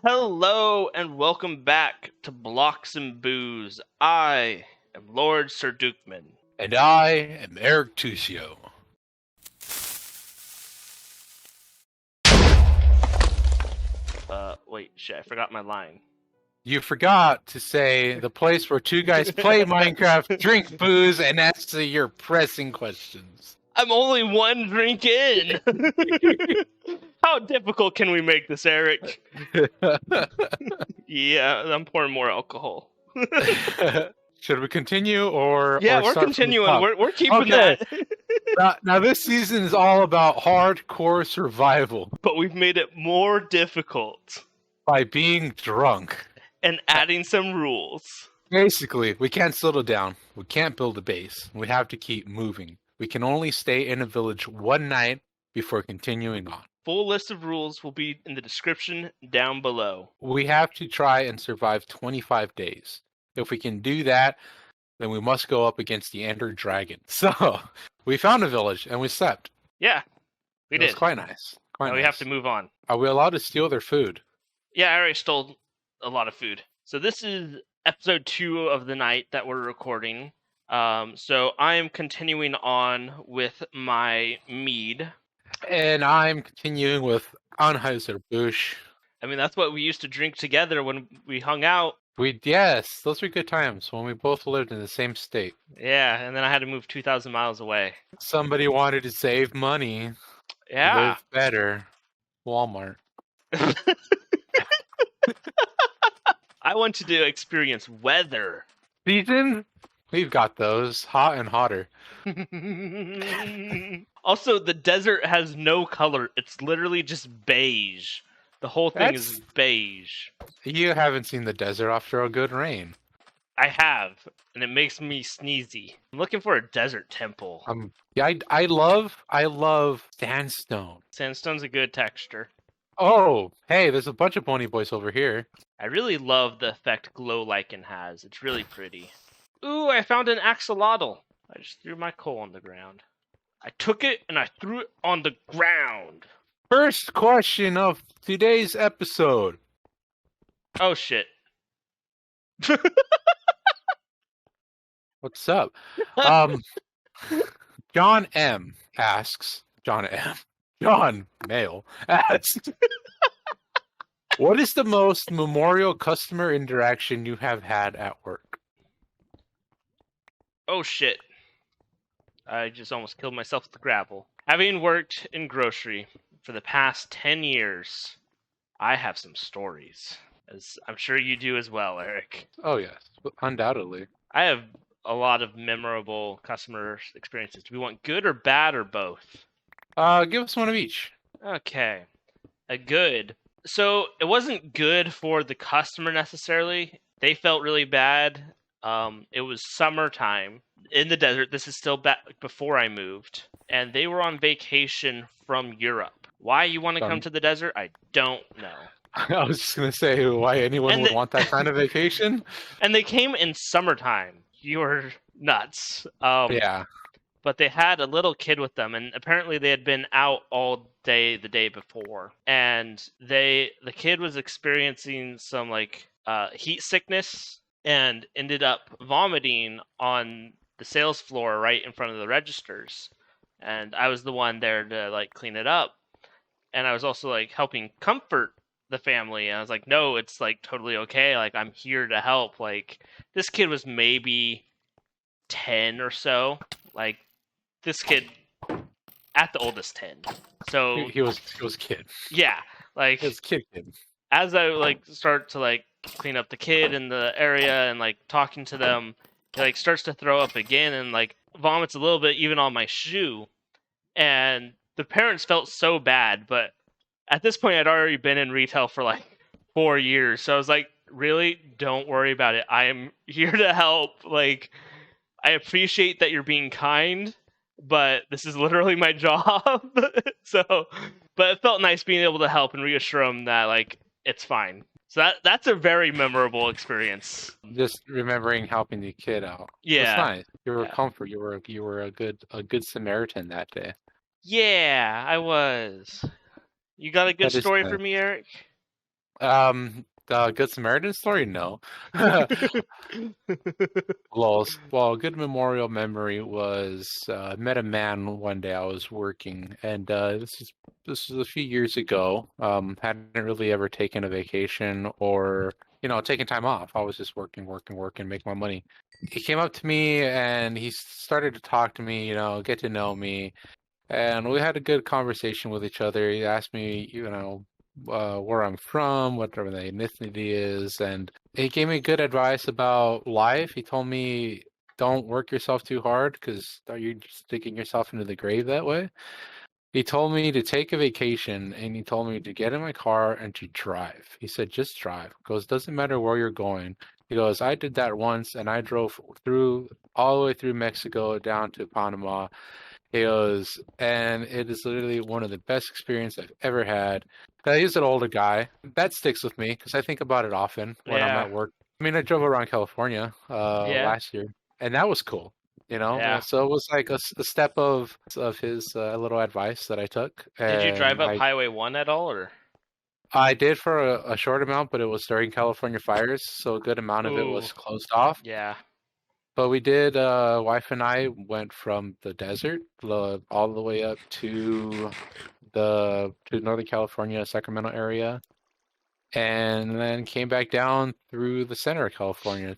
Hello and welcome back to Blocks and Booze. I am Lord Sir Dukeman. And I am Eric Tuscio. Wait, shit, I forgot my line. You forgot to say the place where two guys play Minecraft, drink booze, and answer your pressing questions. I'm only one drink in! How difficult can we make this, Eric? Yeah, I'm pouring more alcohol. Should we continue or Yeah, or we're start continuing. From the We're keeping Okay. that. now this season is all about hardcore survival But we've made it more difficult by being drunk. and adding some rules. Basically, we can't settle down. We can't build a base. We have to keep moving. We can only stay in a village one night before continuing on. Full list of rules will be in the description down below. We have to try and survive 25 days. If we can do that, then we must go up against the Ender Dragon. So, we found a village and we slept. Yeah, we It did. was quite nice. Now we have to move on. Are we allowed to steal their food? Yeah, I already stole a lot of food. So this is episode 2 of the night that we're recording. So I am continuing on with my mead. And I'm continuing with Anheuser-Busch. I mean, that's what we used to drink together when we hung out. Yes, those were good times when we both lived in the same state. Yeah, and then I had to move 2,000 miles away. Somebody wanted to save money. Yeah. Live better. Walmart. I wanted to experience weather. Season? We've got those. Hot and hotter. Also, the desert has no color. It's literally just beige. The whole thing is beige. You haven't seen the desert after a good rain. I have, and it makes me sneezy. I'm looking for a desert temple. Yeah, I love sandstone. Sandstone's a good texture. Oh, hey, there's a bunch of pony boys over here. I really love the effect glow lichen has. It's really pretty. Ooh, I found an axolotl. I just threw my coal on the ground. I took it and I threw it on the ground. First question of today's episode. Oh shit. What's up? John M asks, John Male asks, what is the most memorable customer interaction you have had at work? Oh shit. I just almost killed myself with the gravel. Having worked in grocery for the past 10 years, I have some stories. As I'm sure you do as well, Eric. Oh yes, undoubtedly. I have a lot of memorable customer experiences. Do we want good or bad or both? Give us one of each. Okay. A good. So it wasn't good for the customer necessarily. They felt really bad. It was summertime in the desert. This is still back before I moved. And they were on vacation from Europe. Why you want to come to the desert? I don't know. I was just going to say why anyone would want that kind of vacation. And they came in summertime. You were nuts. Yeah. But they had a little kid with them, and apparently they had been out all day the day before. And the kid was experiencing some heat sickness and ended up vomiting on the sales floor right in front of the registers. And I was the one there to clean it up. And I was also helping comfort the family. And I was like, no, it's totally okay. I'm here to help. This kid was maybe 10 or so. This kid at the oldest 10. So he was kid. Yeah. He was kid. As I start to clean up the kid in the area and talking to them, he starts to throw up again and vomits a little bit even on my shoe. And the parents felt so bad, but at this point I'd already been in retail for 4 years. So I was like, really, don't worry about it. I am here to help. I appreciate that you're being kind, but this is literally my job. But it felt nice being able to help and reassure them that it's fine. So that's a very memorable experience. Just remembering helping the kid out. Yeah, it's nice. You were comfort. You were a good Samaritan that day. Yeah, I was. You got a good story for me, Eric? The Good Samaritan story? No. Lols. Well, a good memorial memory was I met a man one day. I was working, and this is a few years ago. Hadn't really ever taken a vacation or taken time off. I was just working, working, working, make my money. He came up to me and he started to talk to me, get to know me, and we had a good conversation with each other. He asked me, where I'm from, what my ethnicity is, and he gave me good advice about life. He told me, don't work yourself too hard because you're just digging yourself into the grave that way. He told me to take a vacation and he told me to get in my car and to drive. He said, just drive. He goes, doesn't matter where you're going. He goes, I did that once and I drove through all the way through Mexico down to Panama. He goes, and it is literally one of the best experiences I've ever had. He's an older guy. That sticks with me because I think about it often when I'm Yeah. at work. I mean, I drove around California Yeah. last year, and that was cool. Yeah. So it was like a step of his little advice that I took, Did you and drive up Highway 1 at all, or? I did for a short amount, but it was during California fires, so a good amount of it Ooh. was closed off. Yeah. But we did, wife and I went from the desert all the way up to Northern California, Sacramento area, and then came back down through the center of California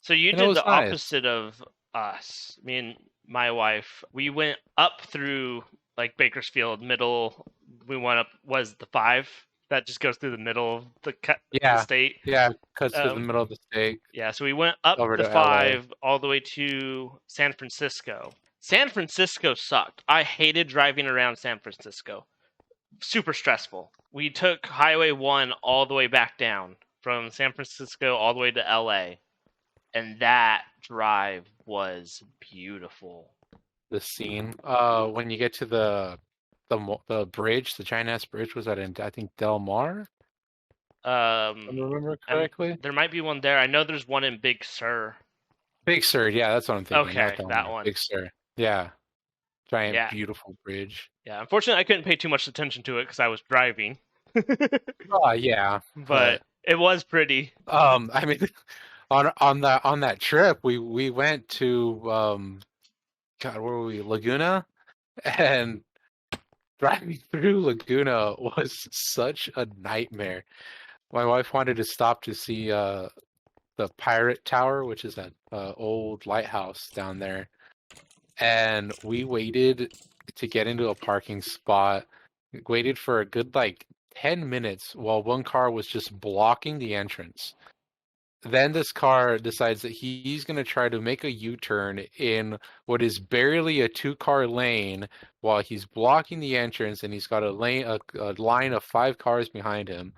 So you and it did was the nice. opposite of us. Me and my wife, we went up through like Bakersfield, middle. We went up was the 5 that just goes through the middle of the Yeah, state. yeah, cuts through the Um, middle of the state yeah, so we went up over the to LA. 5 all the way to San Francisco. San Francisco sucked. I hated driving around San Francisco. Super stressful. We took Highway 1 all the way back down from San Francisco all the way to LA, and that drive was beautiful. The scene, when you get to the bridge, the giant ass bridge, was that in I think Del Mar, if I Um, remember and correctly. there might be one there. I know there's one in Big Sur. Big Sur, yeah, that's what I'm thinking, not Okay, Del that Mar. one. Big Sur, yeah, giant Yeah, beautiful bridge. yeah. Unfortunately, I couldn't pay too much attention to it because I was driving, Oh yeah, but but it was pretty. I mean, on that trip, we went to God, where were we? Laguna, and driving through Laguna was such a nightmare. My wife wanted to stop to see the Pirate Tower, which is that old lighthouse down there, and we waited to get into a parking spot. Waited for a good like 10 minutes while one car was just blocking the entrance. Then this car decides that he's going to try to make a U-turn in what is barely a two-car lane while he's blocking the entrance, and he's got a line of 5 cars behind him.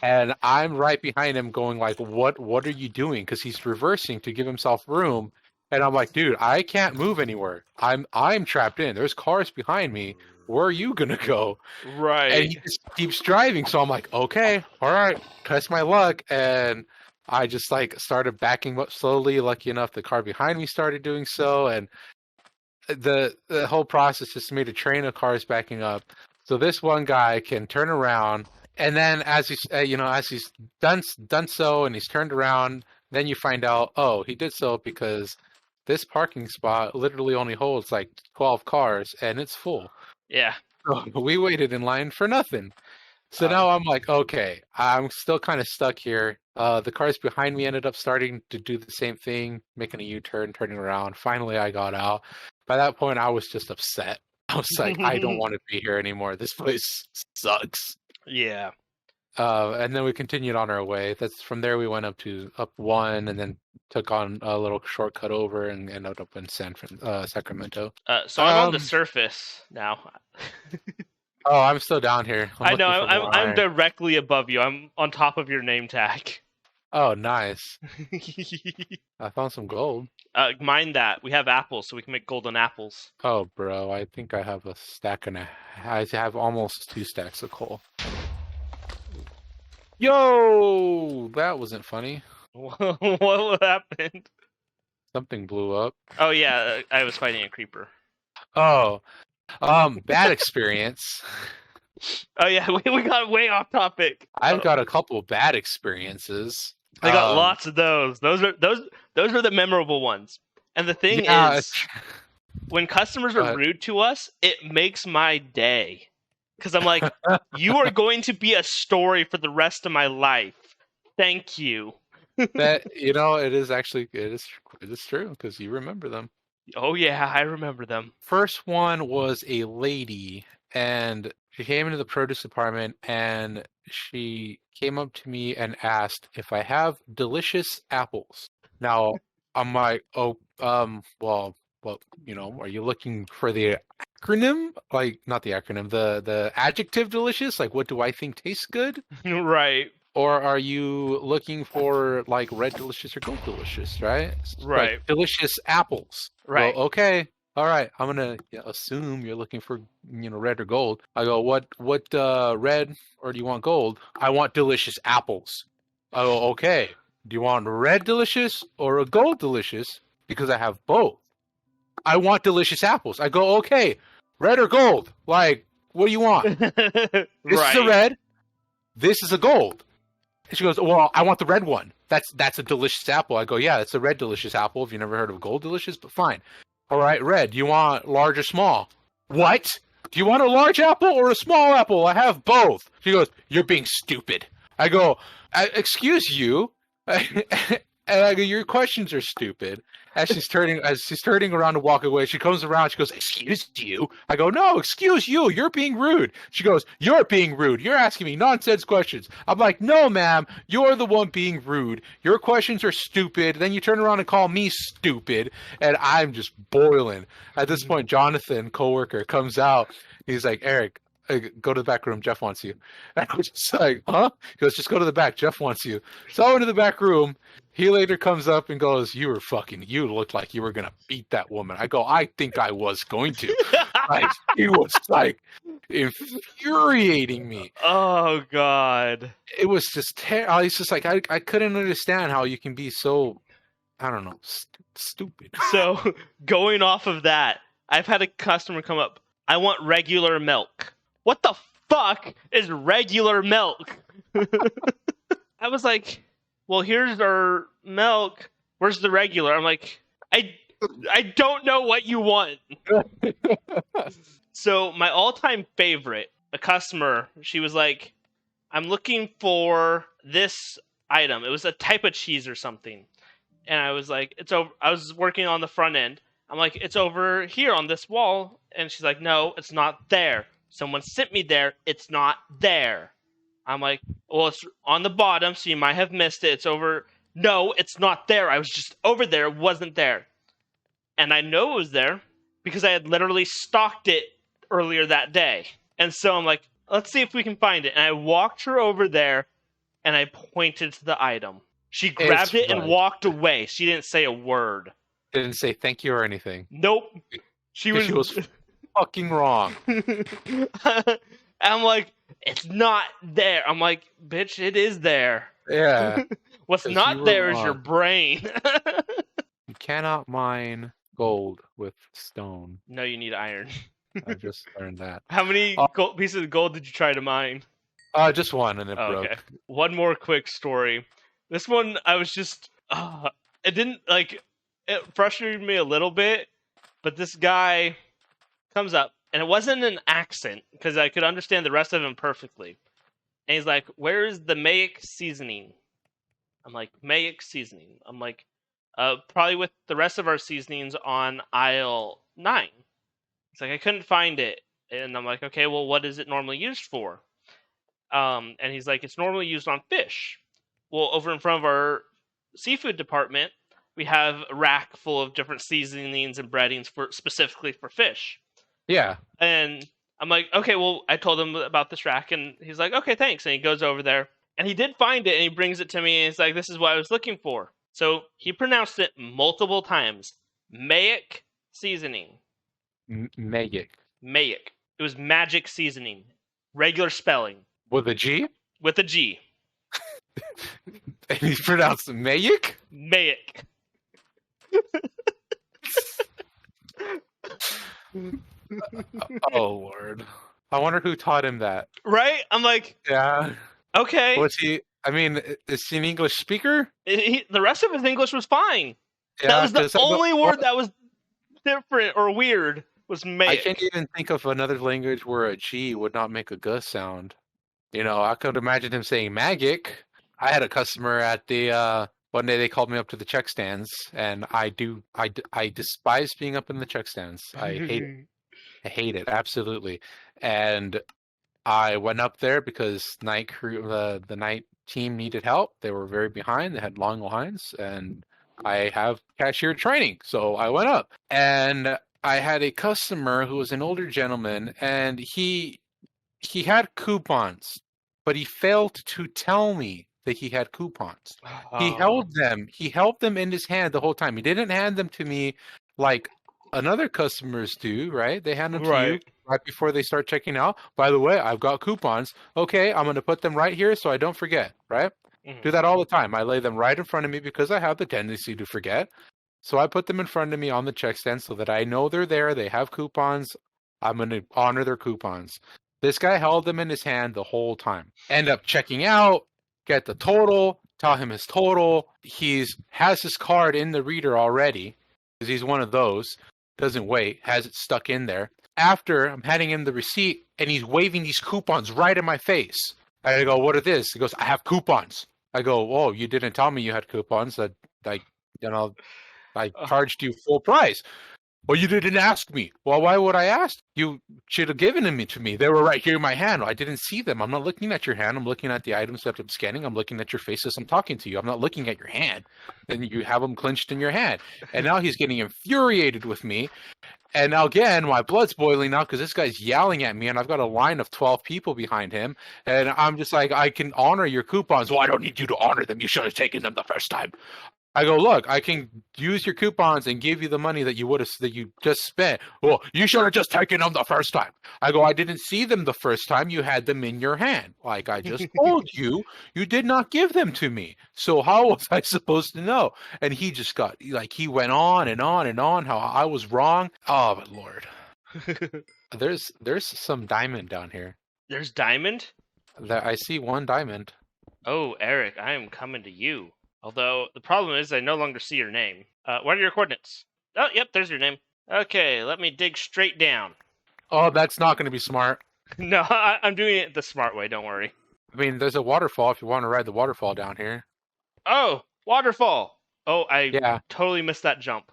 And I'm right behind him going like, what are you doing? Because he's reversing to give himself room. And I'm like, dude, I can't move anywhere. I'm trapped in. There's cars behind me. Where are you gonna go? And Right. he just keeps driving. So I'm like, okay, all right, test my luck. And I just like started backing up slowly. Lucky enough, the car behind me started doing so, and the whole process just made a train of cars backing up. So this one guy can turn around, and then as he's done so, and he's turned around, then you find out, oh, he did so because this parking spot literally only holds like 12 cars, and it's full. Yeah. So we waited in line for nothing. So Um, now I'm like, okay, I'm still kind of stuck here. The cars behind me ended up starting to do the same thing, making a U-turn, turning around. Finally, I got out. By that point, I was just upset. I was like, I don't want to be here anymore. This place sucks. yeah. And then we continued on our way. That's from there we went up one, and then took on a little shortcut over and ended up in Sacramento. So I'm on the Um, surface now. oh, I'm still down here. I'm I know looking for I'm more I'm iron. directly above you. I'm on top of your name tag. Oh, nice. I found some gold. Mind that we have apples, so we can make golden apples. Oh, bro, I think I have a stack and a. I have almost 2 stacks of coal. Yo, that wasn't funny. What happened? Something blew up. Oh yeah, I was fighting a creeper. Oh, bad experience. Oh yeah, we got way off topic. I've got a couple of bad experiences. I got lots of those. Those are the memorable ones. And the thing Yeah, is, when customers Go are ahead. rude to us, it makes my day. Because I'm like, you are going to be a story for the rest of my life. Thank you. that it is actually it is true because you remember them. Oh yeah, I remember them. First one was a lady, and she came into the produce department, and she came up to me and asked if I have delicious apples. Now, I'm like, oh, well, are you looking for the acronym? Like, not the acronym, the adjective delicious? Like, what do I think tastes good? Right, Or are you looking for like red delicious or gold delicious, right? Like right, delicious apples. Well, right. okay. All right. I'm gonna assume you're looking for red or gold. I go, what red or do you want gold? I want delicious apples. I go, okay. Do you want red delicious or a gold delicious? Because I have both. I want delicious apples. I go, okay. Red or gold? Like, what do you want? This is a Right. red. This is a gold. And she goes, well, I want the red one. That's a delicious apple. I go, yeah, it's a red delicious apple. If you never heard of gold delicious, but fine. All right, red. Do you want large or small? What? Do you want a large apple or a small apple? I have both. She goes, you're being stupid. I go, excuse you. And I go, your questions are stupid. As she's turning around to walk away, she comes around. She goes, "Excuse you." I go, "No, excuse you. You're being rude." She goes, "You're being rude. You're asking me nonsense questions." I'm like, "No, ma'am. You're the one being rude. Your questions are stupid." Then you turn around and call me stupid, and I'm just boiling. At this point, Jonathan, coworker, comes out. He's like, "Eric, go to the back room. Jeff wants you." And I was just like, "Huh?" He goes, "Just go to the back. Jeff wants you." So I went to the back room. He later comes up and goes, you looked like you were going to beat that woman. I go, I think I was going to. Like, he was like infuriating me. Oh God. It was just terrible. It's just like, I couldn't understand how you can be so, I don't know, stupid. So going off of that, I've had a customer come up. I want regular milk. What the fuck is regular milk? I was like, well, here's our milk. Where's the regular? I'm like, I don't know what you want. So my all-time favorite, a customer, she was like, I'm looking for this item. It was a type of cheese or something. And I was like, it's over. I was working on the front end. I'm like, it's over here on this wall. And she's like, no, it's not there. Someone sent me there. It's not there. I'm like, well, it's on the bottom, so you might have missed it. It's over. No, it's not there. I was just over there. It wasn't there. And I know it was there because I had literally stocked it earlier that day. And so I'm like, let's see if we can find it. And I walked her over there and I pointed to the item. She grabbed it and walked away. She didn't say a word. Didn't say thank you or anything. Nope. She was fucking wrong. I'm like, it's not there. I'm like, bitch, it is there. Yeah. What's not there is your brain. You cannot mine gold with stone. No, you need iron. I just learned that. How many pieces of gold did you try to mine? Just one, and it broke. Okay. One more quick story. This one, I was just, it didn't, like, it frustrated me a little bit, but this guy comes up, and it wasn't an accent, because I could understand the rest of him perfectly. And he's like, where's the Mayic seasoning? I'm like, Mayic seasoning. I'm like, probably with the rest of our seasonings on aisle 9. It's like, I couldn't find it. And I'm like, okay, well, what is it normally used for? And he's like, it's normally used on fish. Well, over in front of our seafood department, we have a rack full of different seasonings and breadings specifically for fish. Yeah. And I'm like, okay, well, I told him about this rack, and he's like, okay, thanks. And he goes over there, and he did find it, and he brings it to me, and he's like, this is what I was looking for. So he pronounced it multiple times. Mayic seasoning. Mayic. Mayic. It was magic seasoning. Regular spelling. With a G? With a G. And he's pronounced Mayic? Mayic. Oh, Lord. I wonder who taught him that. Right? I'm like, Yeah. okay. Was he? I mean, is he an English speaker? The rest of his English was fine. That Yeah, was the because only word that was different or weird was I can't make. even think of another language where a G would not make a G sound. I could imagine him saying magic. I had a customer at the one day they called me up to the check stands, and I despise being up in the check stands. I hate it. I hate it absolutely. And I went up there because night crew the night team needed help. They were very behind. They had long lines, and I have cashier training, so I went up. And I had a customer who was an older gentleman, and he had coupons, but he failed to tell me that he had coupons. He held them in his hand the whole time. He didn't hand them to me like another customers do, right? They hand them to you Right. right before they start checking out. By the way, I've got coupons. Okay, I'm going to put them right here so I don't forget, right? Do that all the time. I lay them right in front of me because I have the tendency to forget. So I put them in front of me on the check stand so that I know they're there. They have coupons. I'm going to honor their coupons. This guy held them in his hand the whole time. End up checking out, get the total, tell him his total. Has his card in the reader already because he's one of those. Doesn't wait, has it stuck in there. After I'm handing him the receipt and he's waving these coupons right in my face. I go, what are this? He goes, I have coupons. I go, oh, you didn't tell me you had coupons. I charged you full price. Well, you didn't ask me. Well, why would I ask? You should have given them to me. They were right here in my hand. I didn't see them. I'm not looking at your hand. I'm looking at the items that I'm scanning. I'm looking at your face as I'm talking to you. I'm not looking at your hand. And you have them clenched in your hand. And now he's getting infuriated with me. And now again, my blood's boiling now because this guy's yelling at me, and I've got a line of 12 people behind him. And I'm just like, I can honor your coupons. Well, I don't need you to honor them. You should have taken them the first time. I go, look, I can use your coupons and give you the money that you just spent. Well, you should have just taken them the first time. I go, I didn't see them the first time. You had them in your hand. Like I just told you, you did not give them to me. So how was I supposed to know? And he just got he went on and on and on how I was wrong. Oh, but Lord, there's some diamond down here. There's diamond? I see one diamond. Oh, Eric, I am coming to you. Although, the problem is I no longer see your name. What are your coordinates? Oh, yep, there's your name. Okay, let me dig straight down. Oh, that's not going to be smart. No, I'm doing it the smart way, don't worry. I mean, there's a waterfall if you want to ride the waterfall down here. Oh, waterfall! Oh, I Yeah. totally missed that jump.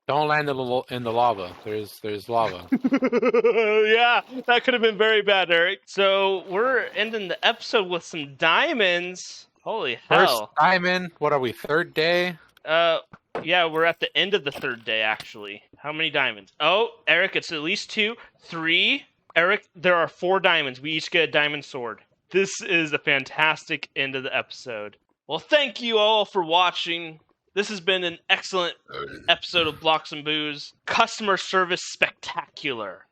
Don't land in the lava. There's lava. Yeah, that could have been very bad, Eric. So, we're ending the episode with some diamonds. Holy First hell. diamond. What are we, third day? Yeah, we're at the end of the third day, actually. How many diamonds? Oh, Eric, it's at least 2, 3. Eric, there are 4 diamonds. We each get a diamond sword. This is a fantastic end of the episode. Well, thank you all for watching. This has been an excellent episode of Blocks and Booze. Customer service spectacular.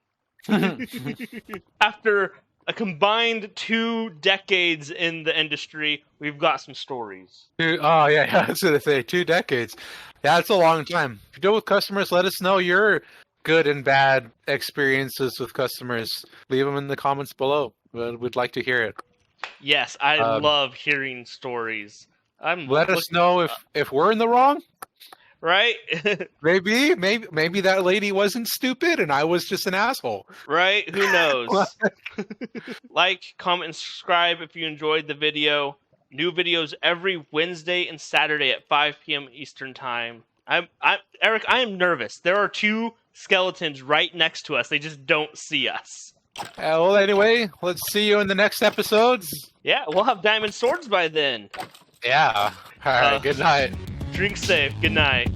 After a combined 2 decades in the industry, we've got some stories. Oh, yeah, I was going to say 2 decades. Yeah, it's a long time. If you deal with customers, let us know your good and bad experiences with customers. Leave them in the comments below. We'd like to hear it. Yes, I love hearing stories. Let us know if we're in the wrong. Right? Maybe that lady wasn't stupid and I was just an asshole. Right? Who knows? Like, comment, and subscribe if you enjoyed the video. New videos every Wednesday and Saturday at 5 p.m. Eastern Time. Eric, I am nervous. There are 2 skeletons right next to us. They just don't see us. Well, anyway, let's see you in the next episodes. Yeah, we'll have diamond swords by then. Yeah. All right, good night. Drink safe. Good night.